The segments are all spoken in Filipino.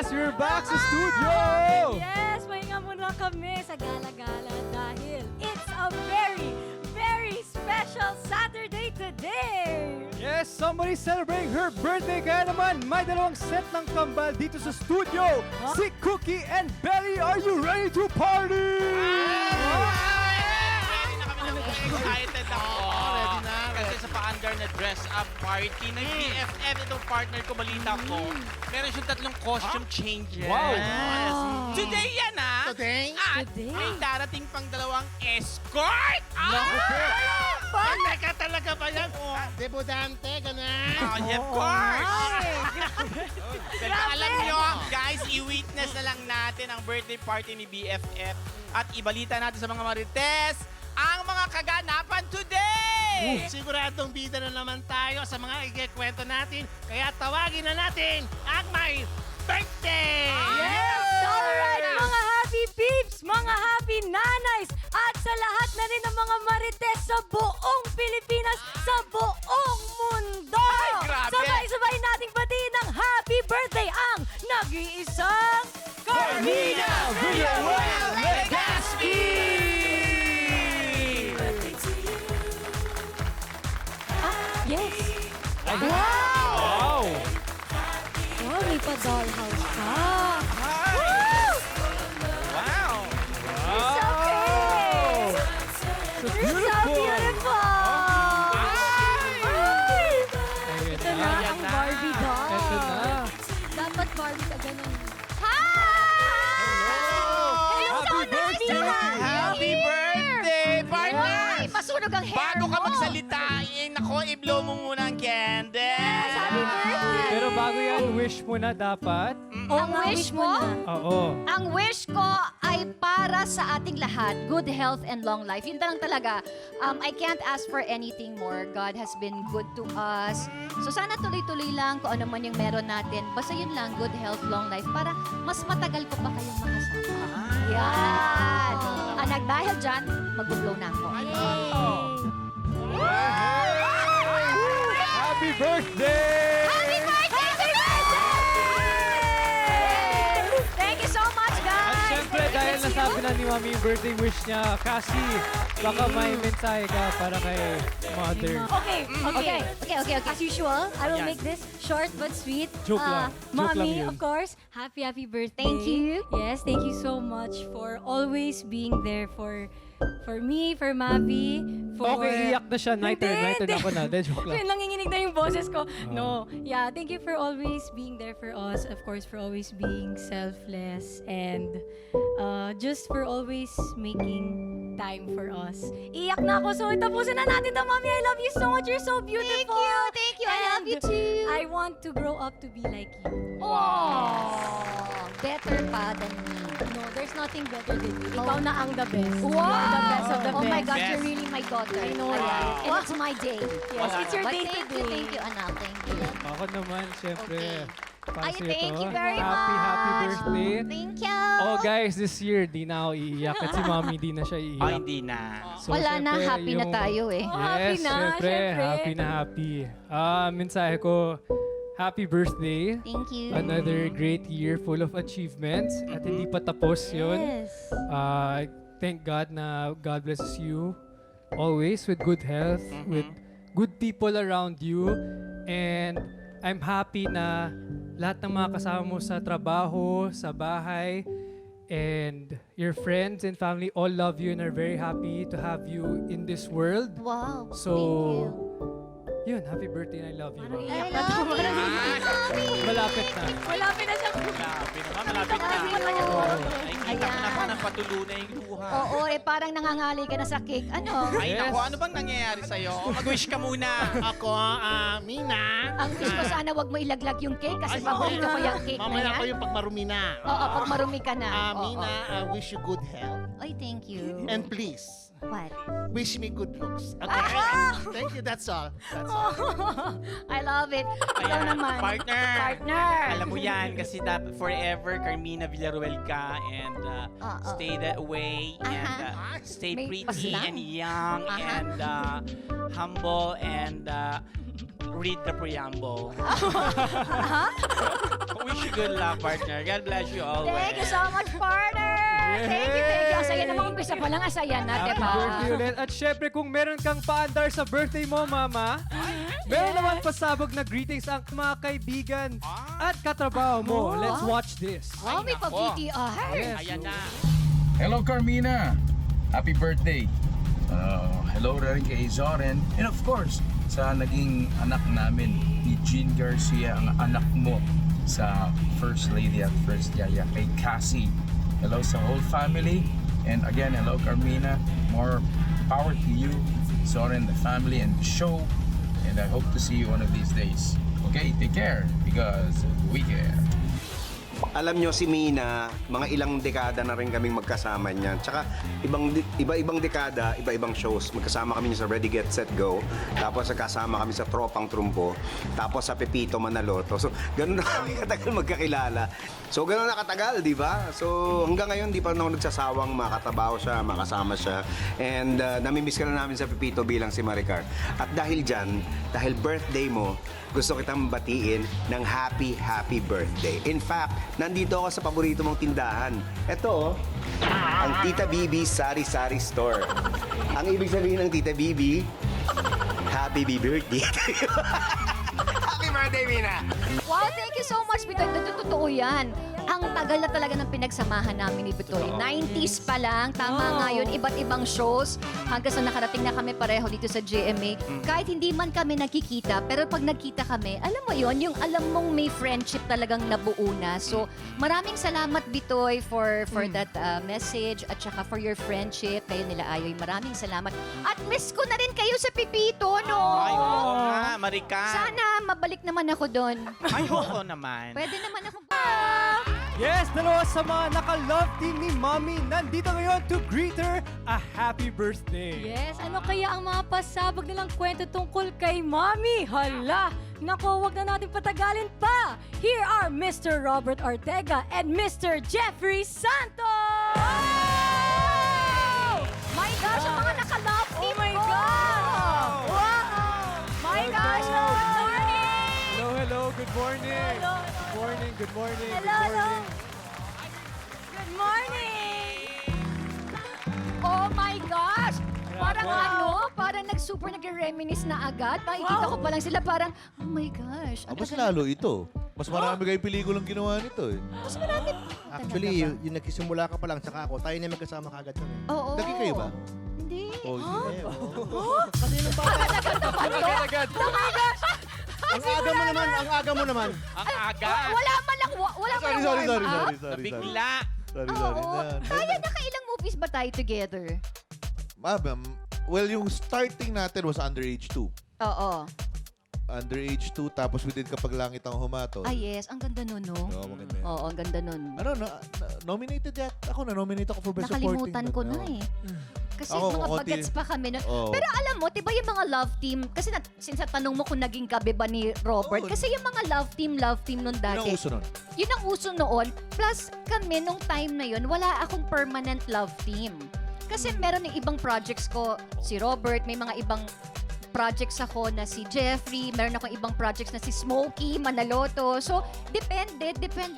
Yes, we're back sa studio! Yes, pahinga muna kami sa gala-gala dahil it's a very, very special Saturday today! Yes, somebody celebrating her birthday. Kaya naman, may dalawang set ng kambal dito sa studio. Si Cookie and Belly, are you ready to party? Excited ako. Ready na. Kasi sa pa-under na dress-up party ng BFF, itong partner ko, balita ko, meron siyang tatlong costume changes. Wow. Today yan, ha? Today? At Today. may darating pang dalawang escort. Naku po. Teka, talaga ba yan? Debutante, gano'n? Oh, of course. Ay! Pero alam nyo, guys, i-witness na lang natin ang birthday party ni BFF at ibalita natin sa mga marites ang mga kaganapan today! Siguradong bida na naman tayo sa mga ikikwento natin, kaya tawagin na natin ang may birthday! Yes! Alright, mga happy peeps, mga happy nanays, at sa lahat na rin ng mga marites sa buong Pilipinas, sa buong mundo! Ay, grabe! Sabay-sabay nating batiin ng happy birthday ang nag-iisang Carmina Villanueva Legaspi! Yes! Wow! Wow, may pa-dollhouse ka! Wow! So pretty! So You're so beautiful! Ay! Ito na Ayan ang na. Barbie doll. Ito na. Dapat Barbie ka ganun. Hi! Happy birthday! Happy birthday, partner! Ay, masunog ang hair Bago ka mo. magsalita, nako, i-blow mo muna ang candle. Happy birthday! Pero bago yan, wish mo na dapat. Ang wish mo, Oo. ang wish ko ay para sa ating lahat, good health and long life. Yun lang talaga. I can't ask for anything more. God has been good to us. So sana tuloy-tuloy lang kung ano man yung meron natin. Basta yun lang, good health, long life, para mas matagal ko pa kayong makasama. Yan. Anak, dahil dyan, mag-blow na ako. Happy birthday! Happy birthday! Thank you so much, At guys! syempre, dahil nasabi na ni Mami yung birthday wish niya, Cassie, baka may mensahe ka para kay Mother. Okay, okay. Okay. As usual, I will Ayan. make this short but sweet. Joke lang. Joke lang Mommy, yun. of course, happy birthday. Thank you. Yes, thank you so much for always being there for me, for Mavi, for... Okay, iyak na siya. Night turn ako na. De, joke lang. Nanginginig na yung boses ko. No. Yeah, thank you for always being there for us. Of course, for always being selfless and just for always making time for us. Iyak na ako. So, tapusin na natin to, Mommy. I love you so much. You're so beautiful. Thank you. I love you And too. I want to grow up to be like you. Oh, better pa than me. No, there's nothing better than you. Ikaw na ang the best. Wow! You are the best of the Oh best. my God, Best. you're really my daughter. I know, Ayan. right? And it's my day. Yes, it's your But day thank today. you, anak. Thank you. Ako naman, syempre. Ay, Paso thank ito. you very Happy much. birthday. Thank you. Oh, guys, this year, di na ako iiyak. At si Mami, di na siya Ay, iiyak. hindi na. So, Wala na, syempre, happy na yung- tayo eh. Oh, happy Yes, na, syempre. syempre. Happy na happy. Mensahe ko, happy birthday. Thank you. Another great year full of achievements. At hindi pa tapos yun. Yes. Thank God na God blesses you always with good health, with good people around you. And I'm happy na lahat ng mga kasama mo sa trabaho, sa bahay, and your friends and family all love you and are very happy to have you in this world. Wow. So, yun, happy birthday and I love you. Parang Mami. iyak na to. Malapit na. Malapit na siya. Grabe naman, malapit na. Nakikita ko naman ang patulunan yung luha. Oo, parang nangangalay ka na sa cake. Ano? Ay, Yes. naku, ano bang nangyayari sa'yo? Mag-wish ka muna. Ako, Mina. Ang wish ko sana wag mo ilaglag yung cake kasi paborito ko yung cake na Mamaya yan. ko yung pagmarumi na. Oo, pag marumi ka na. Oo. Mina, I wish you good health. Ay, thank you. And please, What? wish me good looks. Okay? Ah! Thank you, that's all. That's all. I love it. Ikaw Ayan, naman. partner. Partner. Alam mo yan, kasi forever Carmina Villaruel ka and stay that way and stay May pretty paslang. and young and humble and read the preamble. Wish you good luck, partner. God bless you always. Thank you so much, partner! Thank you. Asaya namang umpisa pa lang, asaya na, Happy diba? birthday ulit. At syempre, kung meron kang paandar sa birthday mo, Mama, meron naman pasabog na greetings ang mga kaibigan at katrabaho mo. Let's watch this. Wow, may nako. pa-VTR. Yes. Ayan na. Hello, Carmina. Happy birthday. Hello rin kay Zoren. And of course, sa naging anak namin ni Jean Garcia, ang anak mo sa First Lady at First Yaya, kay Cassie. Hello sa whole family. And again, hello, Carmina. More power to you, Zoren, the family, and the show. And I hope to see you one of these days. Okay, take care because we care. Alam nyo si Mina, mga ilang dekada na rin kaming magkasama niyan. Tsaka iba-ibang dekada, iba-ibang shows. Magkasama kami sa Ready, Get, Set, Go. Tapos nagkasama kami sa Tropang Trumpo. Tapos sa Pepito Manaloto. So, ganun na kami katagal magkakilala. So, ganun na katagal, di ba? So, hanggang ngayon, di pa ako nagsasawang makatrabaho siya, makasama siya. And namimiss ka na namin sa Pepito bilang si Maricar. At dahil dyan, dahil birthday mo, gusto kitang batiin ng happy birthday. In fact, nandito ako sa paborito mong tindahan. Ito, ang Tita Bibi Sari Sari Store. Ang ibig sabihin ng Tita Bibi, happy birthday. Happy birthday, Mina! Wow, thank you so much, Bitoy. Totoo yan. Ang tagal na talaga ng pinagsamahan namin ni Bitoy. 90s pa lang, tama nga yun, iba't ibang shows. Hanggang sa nakarating na kami pareho dito sa GMA. Kahit hindi man kami nagkikita, pero pag nagkita kami, alam mo yun, yung alam mong may friendship talagang nabuo na. So, maraming salamat, Bitoy, for that message at saka for your friendship. Kayo nila Ayoy, maraming salamat. At miss ko na rin kayo sa Pipito, no? Ay, oo nga, Maricar. Sana mabalik naman ako doon. Ay, oo naman. Pwede naman ako. Yes, dalawa sa mga naka-love team ni Mommy nandito ngayon to greet her a happy birthday. Yes, ano kaya ang mga pasabog nilang kwento tungkol kay Mommy? Hala! Nako, wag na natin patagalin pa! Here are Mr. Robert Ortega and Mr. Jeffrey Santos! My gosh, ang mga naka-love Oh team my ko! God! Wow! My gosh, Hello. good morning! Hello, good morning. Hello. Good morning, good morning, Hello, good hello. morning. Good morning! Oh my gosh! Parang Wow. parang nag-super nag-reminisce na agad. Nakikita ko pa lang sila parang, oh my gosh. Mas lalo ito. Mas marami kayong pelikulang ginawa nito eh. Mas marami. Actually, yung nagsisimula ka pa lang, tsaka ako, tayo na magkasama kagad yun eh. Oo. Naging kayo ba? Hindi. Oh, Eh, oo. Kasi nung bata, Agad-agad. ang aga mo naman. Ang aga. Wala man lang, wala man Sorry, lang sorry, sorry, warm up. sorry, sorry. Bigla. Sorry, Oo. sorry. Kaya nakailang movies ba tayo together? Well, yung starting natin was Underage 2. Oo. Underage 2, tapos within kapag langit ang humato. Ah, yes. Ang ganda nun, no? Oo, maganda yan. Oo, ang ganda nun. Ano, nominated yet? Ako na-nominate ako for Best Supporting. Nakalimutan ko na eh. Kasi Ako, mga konti- bagets pa kami nun. Oo. Pero alam mo, diba yung mga love team, kasi since tanong mo kung naging kabe ba ni Robert, Oo. kasi yung mga love team nun Yun dati. ang uso nun. Yun ang uso noon. Plus, kami nung time na yun, wala akong permanent love team. Kasi meron yung ibang projects ko, si Robert, may mga ibang projects ako na si Jeffrey, meron akong ibang projects na si Smokey, Manaloto. So, depende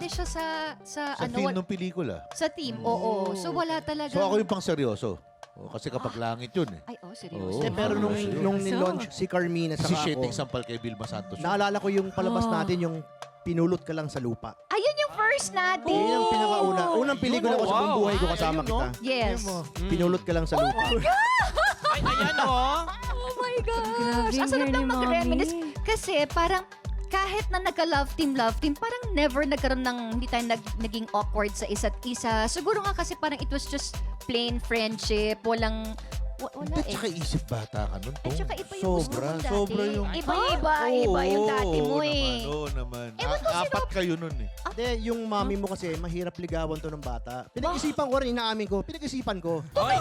siya sa Sa theme ng pelikula. sa team. Oo. So, wala talaga. So ako yung pang seryoso. Kasi kapag langit yun eh. Ay, seryoso. Oo. Eh, pero nung Seryoso. nilaunch si Carmina Si sa Sheting ako, sampal kay Vilma Santos. naalala ko yung palabas natin, yung pinulot ka lang sa lupa. Ayun yung first natin. Yun ang pinakauna. Unang pelikula ko sa buong buhay ko kasama Ayun, no? kita. Yes. Pinulot ka lang sa lupa. Ay, ayan oh. Oh my gosh. Ang sarap lang mag-reminisce. Kasi parang kahit na nagka-love team, parang never nagkaroon ng, hindi tayo naging awkward sa isa't isa. Siguro nga kasi parang it was just plain friendship. Wala At eh. saka isip bata ka nun. At saka iba yung gusto mo dati. Sobra yung... Iba yung dati mo eh. Oo naman. Ewan ko Apat kayo nun eh. Hindi, yung mami mo kasi, mahirap ligawan to ng bata. Pinag-isipan ko rin, inaamin ko. Pinag-isipan ko. Oy.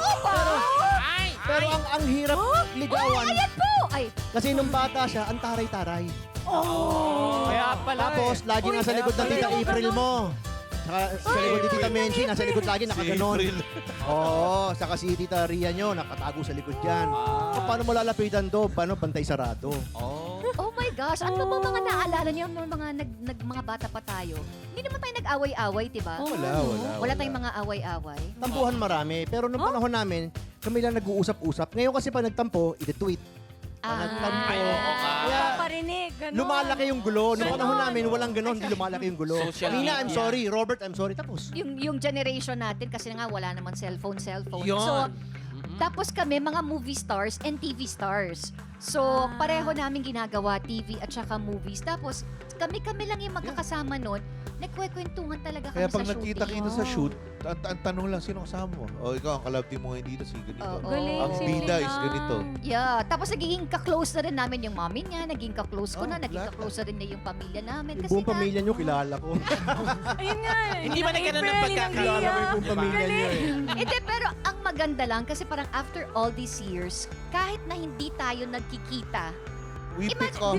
Ay! Pero ang hirap ligawan, Ayan po! Ay, kasi nung bata siya, ang taray-taray. Kaya pala Tapos, lagi nasa likod ng Tita April mo. Saka sa likod ni Tita Menchi, nasa likod lagi, nakaganon. April. Oo, saka si Tita Ria nyo, nakatago sa likod dyan. Paano mo lalapitan to? Paano? Bantay sarado. oh my gosh, ano ba mga naalala niyo mga mga bata pa tayo? Hindi naman tayo nag-away-away, 'di ba? Wala tayong mga away-away. Tampuhan marami. Pero nung panahon namin, kami lang nag-uusap-usap. Ngayon kasi pag nagtampo, i-tweet. Nagtampo. Ay, oo nga. Kaya, Parinig, gano'n. lumalaki yung gulo. Nung panahon Ganon. namin, walang ganon. Hindi lumalaki yung gulo. Social Mina, I'm media. sorry. Robert, I'm sorry. Tapos. Yung generation natin kasi nga wala naman cellphone. Yun. So, tapos kami mga movie stars and TV stars. So, pareho namin ginagawa TV at saka movies. Tapos kami lang yung magkakasama noon. Nagkwekwentuhan talaga kami Kaya pag sa shooting. nakita-kita sa shoot, ang tanong lang, sino kasama mo? O ikaw, ang kalab team mo ngayon dito, si ganito. Oo. Galing, Ang si bida is Mina. ganito. Yeah, tapos nagiging ka-close na rin namin yung mommy niya, naging ka-close ko Oh, na, naging lahat. ka-close na rin niya yung pamilya namin. Yung Kasi buong nga, pamilya nyo, kilala ko. Ayun nga. Hindi ba nagkaroon ng April, pagkakilala? Ninang Gia. Kilala ko yung pamilya nyo eh. Hindi, pero ang maganda lang kasi parang after all these years, kahit na hindi tayo nagkikita, We pick Imagine, up,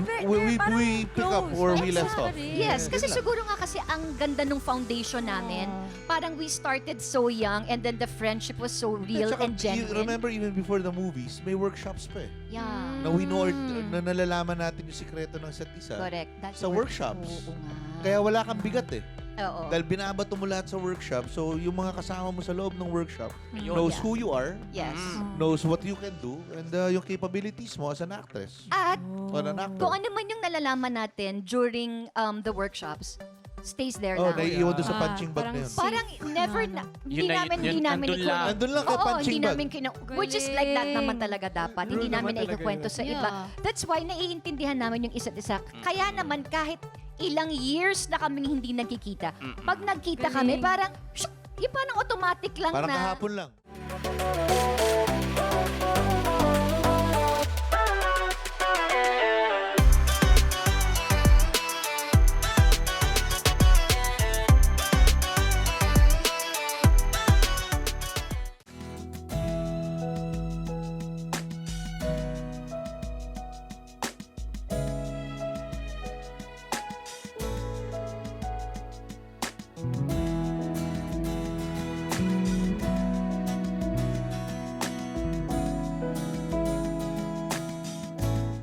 parang we pick up close. where we left Exactly. off. yes, Yun kasi lang. siguro nga kasi ang ganda nung foundation namin. Parang we started so young and then the friendship was so real At saka, and genuine. remember, even before the movies, may workshops pa eh. Yeah. Na we know, na nalalaman natin yung sikreto ng isa't isa. Correct. That's Sa work- workshops. Oo nga. Kaya wala kang bigat eh. Oo. Dahil binabato mo lahat sa workshop, so yung mga kasama mo sa loob ng workshop Ayun. knows Yeah. who you are, Yes. knows what you can do, and yung capabilities mo as an actress. At Or an actor. kung ano man yung nalalaman natin during the workshops, stays there Oh, lang. naiiwan doon sa Ah, punching bag na yun. Parang never na, hindi Yun na- namin yun, nandun ikwento. lang. Nandun lang kay Oo, punching hindi bag. namin which is like that naman talaga dapat. Hindi True namin naman talaga naikikwento yun. sa Yeah. iba. That's why naiintindihan namin yung isa't isa. Kaya naman kahit ilang years na kaming hindi nagkikita, pag nagkita kami, Galing. parang, yung parang automatic lang Parang na. kahapon lang.